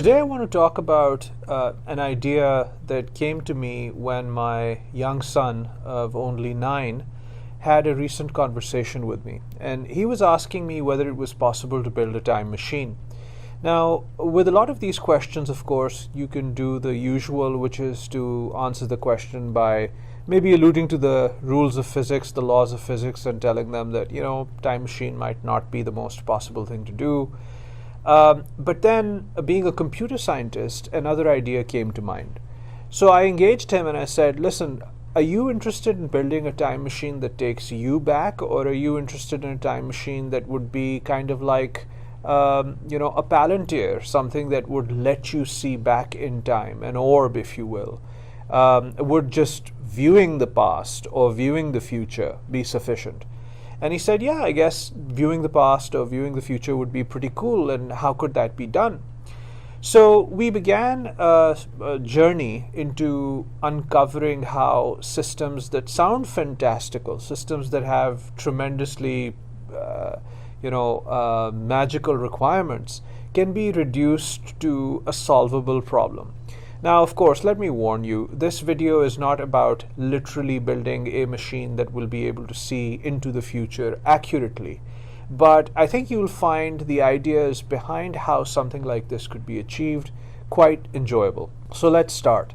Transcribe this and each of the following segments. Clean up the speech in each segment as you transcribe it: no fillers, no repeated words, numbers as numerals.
Today I want to talk about an idea that came to me when my young son of only 9 had a recent conversation with me. And he was asking me whether it was possible to build a time machine. Now, with a lot of these questions, of course, you can do the usual, which is to answer the question by maybe alluding to the rules of physics, the laws of physics, and telling them that, time machine might not be the most possible thing to do. But then, being a computer scientist, another idea came to mind. So I engaged him and I said, listen, are you interested in building a time machine that takes you back, or are you interested in a time machine that would be kind of like, a palantir, something that would let you see back in time, an orb, if you will? Would just viewing the past or viewing the future be sufficient? And he said, yeah, I guess viewing the past or viewing the future would be pretty cool, and how could that be done? So we began a journey into uncovering how systems that sound fantastical, systems that have tremendously, magical requirements, can be reduced to a solvable problem. Now, of course, let me warn you, this video is not about literally building a machine that will be able to see into the future accurately. But I think you'll find the ideas behind how something like this could be achieved quite enjoyable. So let's start.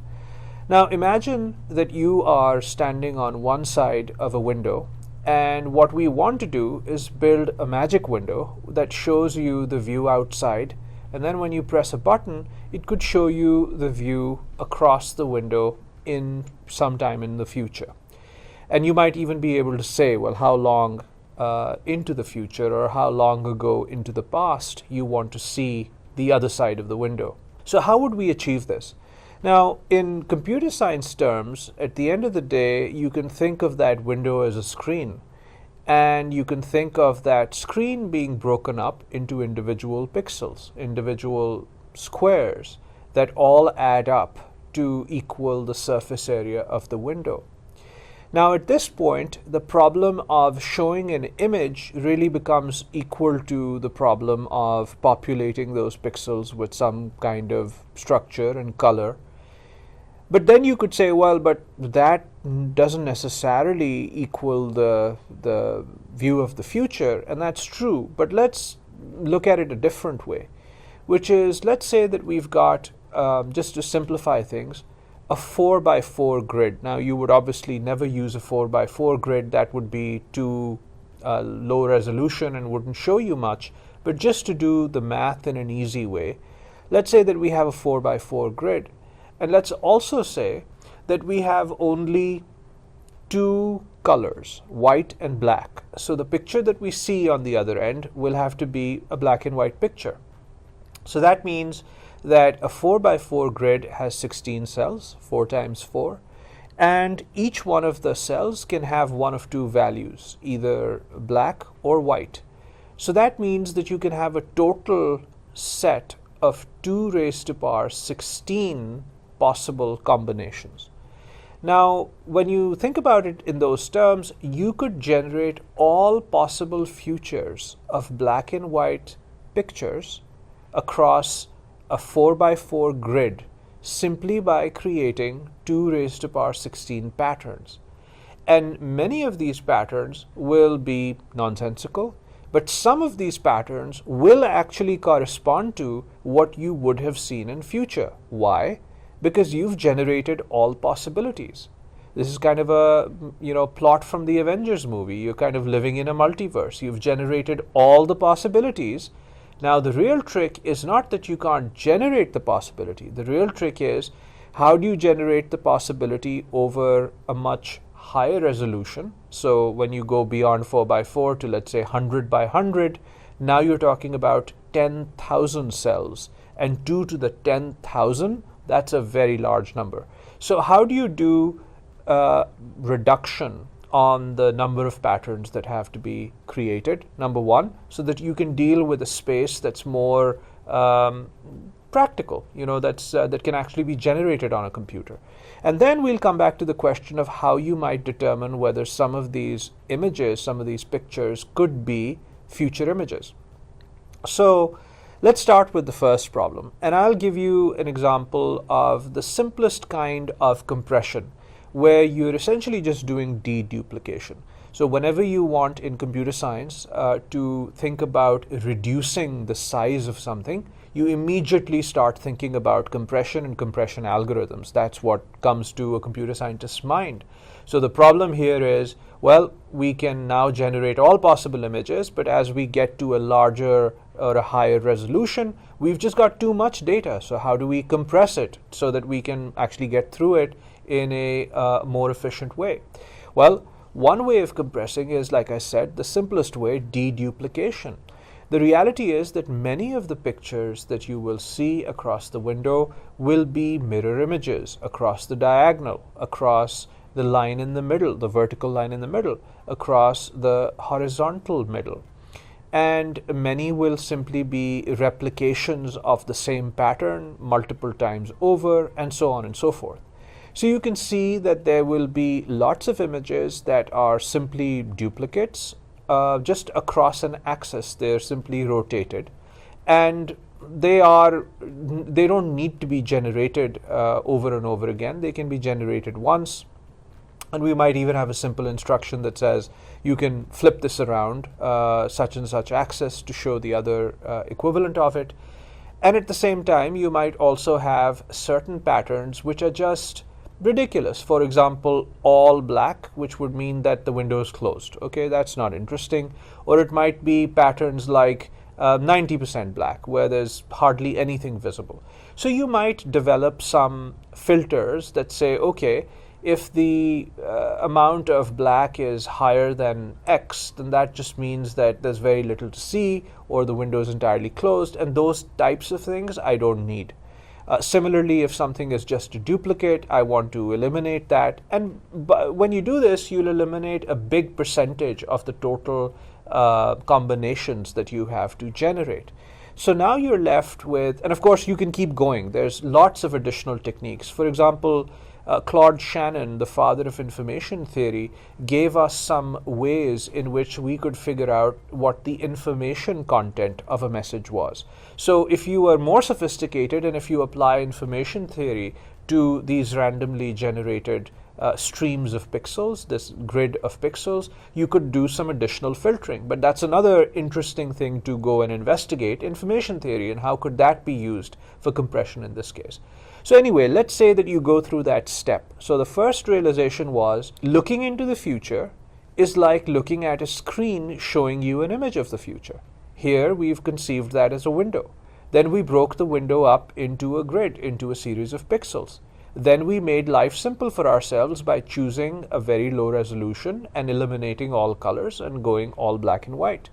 Now, imagine that you are standing on one side of a window, and what we want to do is build a magic window that shows you the view outside. And then when you press a button, it could show you the view across the window in sometime in the future. And you might even be able to say, well, how long into the future or how long ago into the past you want to see the other side of the window. So how would we achieve this? Now, in computer science terms, at the end of the day, you can think of that window as a screen. And you can think of that screen being broken up into individual pixels, individual squares that all add up to equal the surface area of the window. Now, at this point, the problem of showing an image really becomes equal to the problem of populating those pixels with some kind of structure and color. But then you could say, well, but that doesn't necessarily equal the view of the future, and that's true. But let's look at it a different way, which is, let's say that we've got, just to simplify things, a 4x4 grid. Now, you would obviously never use a 4x4 grid. That would be too low resolution and wouldn't show you much. But just to do the math in an easy way, let's say that we have a 4x4 grid. And let's also say that we have only 2 colors, white and black. So the picture that we see on the other end will have to be a black and white picture. So that means that a 4x4 grid has 16 cells, 4 times 4, and each one of the cells can have one of 2 values, either black or white. So that means that you can have a total set of 2 raised to power 16 possible combinations. Now, when you think about it in those terms, you could generate all possible futures of black and white pictures across a 4x4 grid simply by creating 2 raised to power 16 patterns. And many of these patterns will be nonsensical, but some of these patterns will actually correspond to what you would have seen in future. Why? Because you've generated all possibilities. This is kind of a plot from the Avengers movie. You're kind of living in a multiverse. You've generated all the possibilities. Now, the real trick is not that you can't generate the possibility. The real trick is, how do you generate the possibility over a much higher resolution? So when you go beyond 4x4 to, let's say, 100 by 100, now you're talking about 10,000 cells. And 2 to the 10,000, that's a very large number. So how do you do reduction on the number of patterns that have to be created? Number one, so that you can deal with a space that's more practical, that can actually be generated on a computer. And then we'll come back to the question of how you might determine whether some of these images, some of these pictures could be future images. So Let's start with the first problem, and I'll give you an example of the simplest kind of compression, where you're essentially just doing deduplication. So whenever you want in computer science to think about reducing the size of something, you immediately start thinking about compression and compression algorithms. That's what comes to a computer scientist's mind. So the problem here is, well, we can now generate all possible images, but as we get to a larger or a higher resolution, we've just got too much data. So how do we compress it so that we can actually get through it in a more efficient way? Well, one way of compressing is, like I said, the simplest way, deduplication. The reality is that many of the pictures that you will see across the window will be mirror images across the diagonal, across the line in the middle, the vertical line in the middle, across the horizontal middle. And many will simply be replications of the same pattern multiple times over, and so on and so forth. So you can see that there will be lots of images that are simply duplicates just across an axis. They're simply rotated, and they don't need to be generated over and over again. They can be generated once, and we might even have a simple instruction that says you can flip this around such and such axis to show the other equivalent of it. And at the same time, you might also have certain patterns which are just ridiculous. For example, all black, which would mean that the window is closed. Okay, that's not interesting. Or it might be patterns like 90% black, where there's hardly anything visible. So you might develop some filters that say, okay, if the amount of black is higher than X, then that just means that there's very little to see, or the window is entirely closed, and those types of things I don't need. Similarly, if something is just a duplicate, I want to eliminate that. And when you do this, you'll eliminate a big percentage of the total combinations that you have to generate. So now you're left with, and of course you can keep going. There's lots of additional techniques. For example, Claude Shannon, the father of information theory, gave us some ways in which we could figure out what the information content of a message was. So if you are more sophisticated, and if you apply information theory to these randomly generated streams of pixels, this grid of pixels, you could do some additional filtering. But that's another interesting thing to go and investigate, information theory, and how could that be used for compression in this case. So anyway, let's say that you go through that step. So the first realization was, looking into the future is like looking at a screen showing you an image of the future. Here we've conceived that as a window. Then we broke the window up into a grid, into a series of pixels. Then we made life simple for ourselves by choosing a very low resolution and eliminating all colors and going all black and white.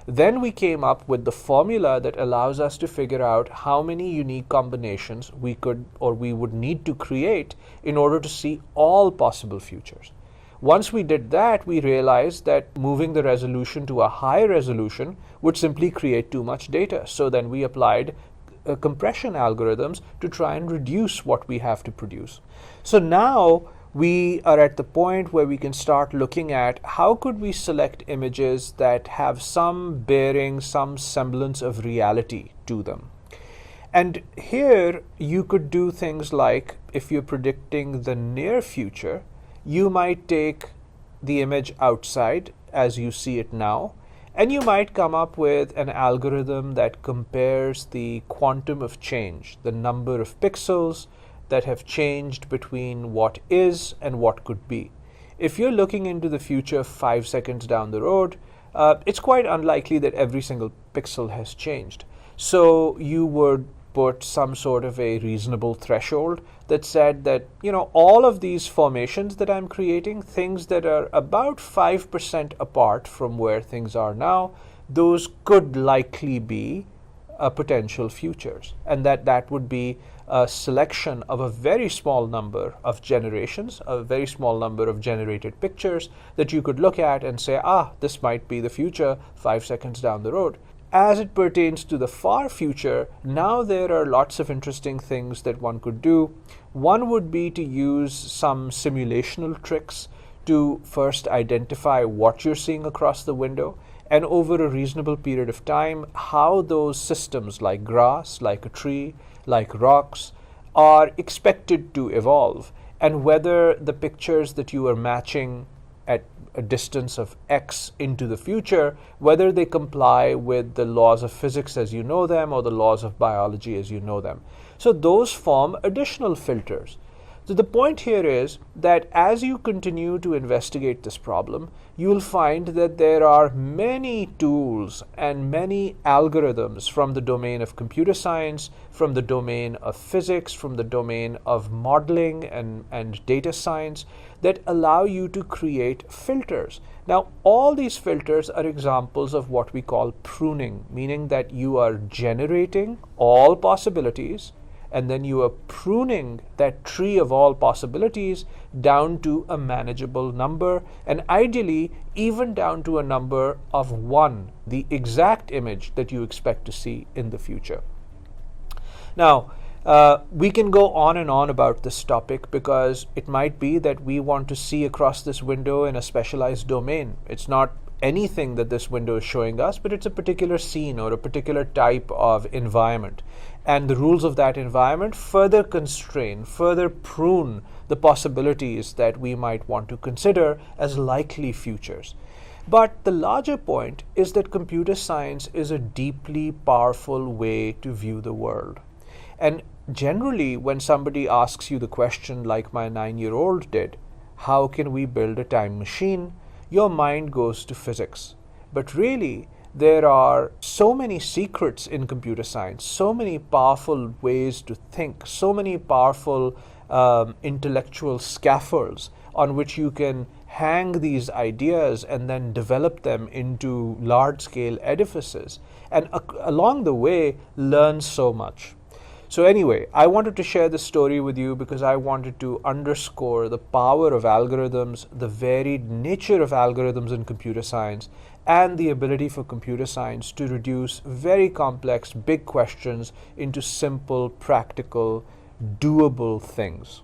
Then we came up with the formula that allows us to figure out how many unique combinations we could or we would need to create in order to see all possible futures. Once we did that, we realized that moving the resolution to a high resolution would simply create too much data. So then we applied compression algorithms to try and reduce what we have to produce. So now we are at the point where we can start looking at how could we select images that have some bearing, some semblance of reality to them. And here you could do things like, if you're predicting the near future, you might take the image outside as you see it now, and you might come up with an algorithm that compares the quantum of change, the number of pixels that have changed between what is and what could be. If you're looking into the future 5 seconds down the road, it's quite unlikely that every single pixel has changed. So you would put some sort of a reasonable threshold that said that, all of these formations that I'm creating, things that are about 5% apart from where things are now, those could likely be potential futures, and that would be a selection of a very small number of generations, a very small number of generated pictures that you could look at and say, this might be the future 5 seconds down the road. As it pertains to the far future, now there are lots of interesting things that one could do. One would be to use some simulational tricks to first identify what you're seeing across the window, and over a reasonable period of time, how those systems like grass, like a tree, like rocks, are expected to evolve, and whether the pictures that you are matching at a distance of x into the future, whether they comply with the laws of physics as you know them or the laws of biology as you know them. So those form additional filters. So the point here is that as you continue to investigate this problem, you will find that there are many tools and many algorithms from the domain of computer science, from the domain of physics, from the domain of modeling and data science that allow you to create filters. Now, all these filters are examples of what we call pruning, meaning that you are generating all possibilities and then you are pruning that tree of all possibilities down to a manageable number, and ideally even down to a number of 1, the exact image that you expect to see in the future. Now, we can go on and on about this topic because it might be that we want to see across this window in a specialized domain. It's not anything that this window is showing us, but it's a particular scene or a particular type of environment. And the rules of that environment further constrain, further prune the possibilities that we might want to consider as likely futures. But the larger point is that computer science is a deeply powerful way to view the world. And generally, when somebody asks you the question like my 9-year-old did, how can we build a time machine? Your mind goes to physics. But really, there are so many secrets in computer science, so many powerful ways to think, so many powerful intellectual scaffolds on which you can hang these ideas and then develop them into large-scale edifices, and along the way learn so much. So anyway, I wanted to share this story with you because I wanted to underscore the power of algorithms, the varied nature of algorithms in computer science, and the ability for computer science to reduce very complex, big questions into simple, practical, doable things.